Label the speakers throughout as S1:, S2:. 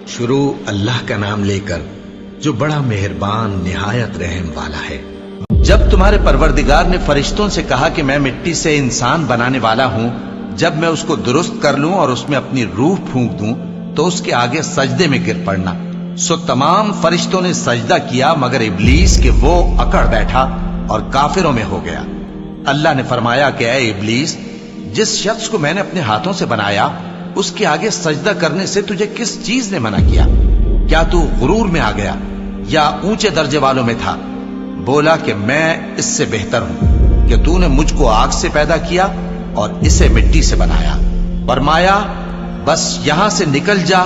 S1: شروع اللہ کا نام لے کر جو بڑا مہربان نہایت رحم والا ہے۔ جب تمہارے پروردگار نے فرشتوں سے کہا کہ میں مٹی سے انسان بنانے والا ہوں، جب میں اس کو درست کر لوں اور اس میں اپنی روح پھونک دوں تو اس کے آگے سجدے میں گر پڑنا، سو تمام فرشتوں نے سجدہ کیا مگر ابلیس کہ وہ اکڑ بیٹھا اور کافروں میں ہو گیا۔ اللہ نے فرمایا کہ اے ابلیس، جس شخص کو میں نے اپنے ہاتھوں سے بنایا اس کے آگے سجدہ کرنے سے تجھے کس چیز نے منع کیا؟ کیا تو غرور میں آ گیا یا اونچے درجے والوں میں تھا؟ بولا کہ میں اس سے بہتر ہوں کہ تو نے مجھ کو آگ سے پیدا کیا اور اسے مٹی سے بنایا۔ فرمایا بس یہاں سے نکل جا،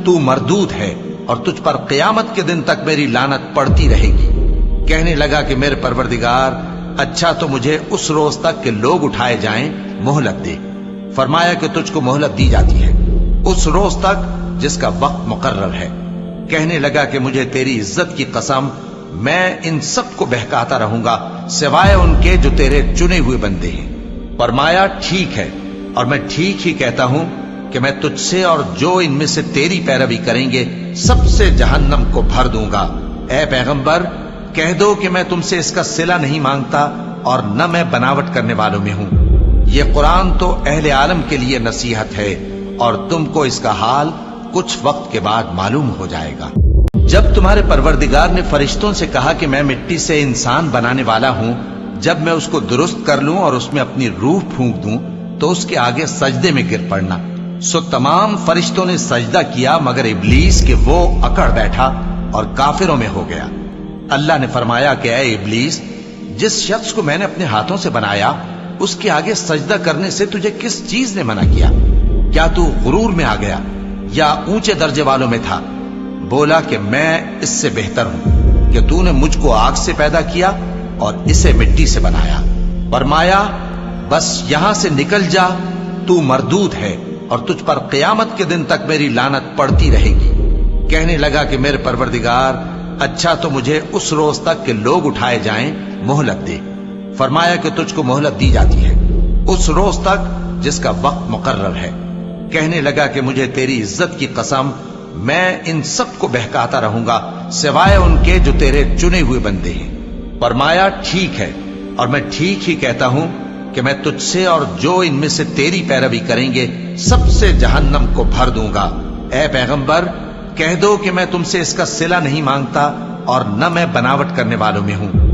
S1: تو مردود ہے اور تجھ پر قیامت کے دن تک میری لعنت پڑتی رہے گی۔ کہنے لگا کہ میرے پروردگار، اچھا تو مجھے اس روز تک کہ لوگ اٹھائے جائیں مہلت دے۔ فرمایا کہ تجھ کو مہلت دی جاتی ہے اس روز تک جس کا وقت مقرر ہے۔ کہنے لگا کہ مجھے تیری عزت کی قسم، میں ان سب کو بہکاتا رہوں گا سوائے ان کے جو تیرے چنے ہوئے بندے ہیں۔ فرمایا ٹھیک ہے، اور میں ٹھیک ہی کہتا ہوں کہ میں تجھ سے اور جو ان میں سے تیری پیروی کریں گے سب سے جہنم کو بھر دوں گا۔ اے پیغمبر، کہہ دو کہ میں تم سے اس کا صلہ نہیں مانگتا اور نہ میں بناوٹ کرنے والوں میں ہوں۔ یہ قرآن تو اہل عالم کے لیے نصیحت ہے اور تم کو اس کا حال کچھ وقت کے بعد معلوم ہو جائے گا۔ جب تمہارے پروردگار نے فرشتوں سے کہا کہ میں مٹی سے انسان بنانے والا ہوں، جب میں اس کو درست کر لوں اور اس میں اپنی روح پھونک دوں تو اس کے آگے سجدے میں گر پڑنا، سو تمام فرشتوں نے سجدہ کیا مگر ابلیس کہ وہ اکڑ بیٹھا اور کافروں میں ہو گیا۔ اللہ نے فرمایا کہ اے ابلیس، جس شخص کو میں نے اپنے ہاتھوں سے بنایا اس کے آگے سجدہ کرنے سے تجھے کس چیز نے منع کیا؟ کیا تو غرور میں آ گیا یا اونچے درجے والوں میں تھا؟ بولا کہ میں اس سے بہتر ہوں کہ تو نے مجھ کو آگ سے پیدا کیا اور اسے مٹی سے بنایا۔ فرمایا بس یہاں سے نکل جا، تو مردود ہے اور تجھ پر قیامت کے دن تک میری لعنت پڑتی رہے گی۔ کہنے لگا کہ میرے پروردگار، اچھا تو مجھے اس روز تک کہ لوگ اٹھائے جائیں مہلت دے۔ فرمایا کہ تجھ کو مہلت دی جاتی ہے اس روز تک جس کا وقت مقرر ہے۔ کہنے لگا کہ مجھے تیری عزت کی قسم، میں ان سب کو بہکاتا رہوں گا سوائے ان کے جو تیرے چنے ہوئے بندے ہیں۔ فرمایا ٹھیک ہے، اور میں ٹھیک ہی کہتا ہوں کہ میں تجھ سے اور جو ان میں سے تیری پیروی کریں گے سب سے جہنم کو بھر دوں گا۔ اے پیغمبر، کہہ دو کہ میں تم سے اس کا صلہ نہیں مانگتا اور نہ میں بناوٹ کرنے والوں میں ہوں۔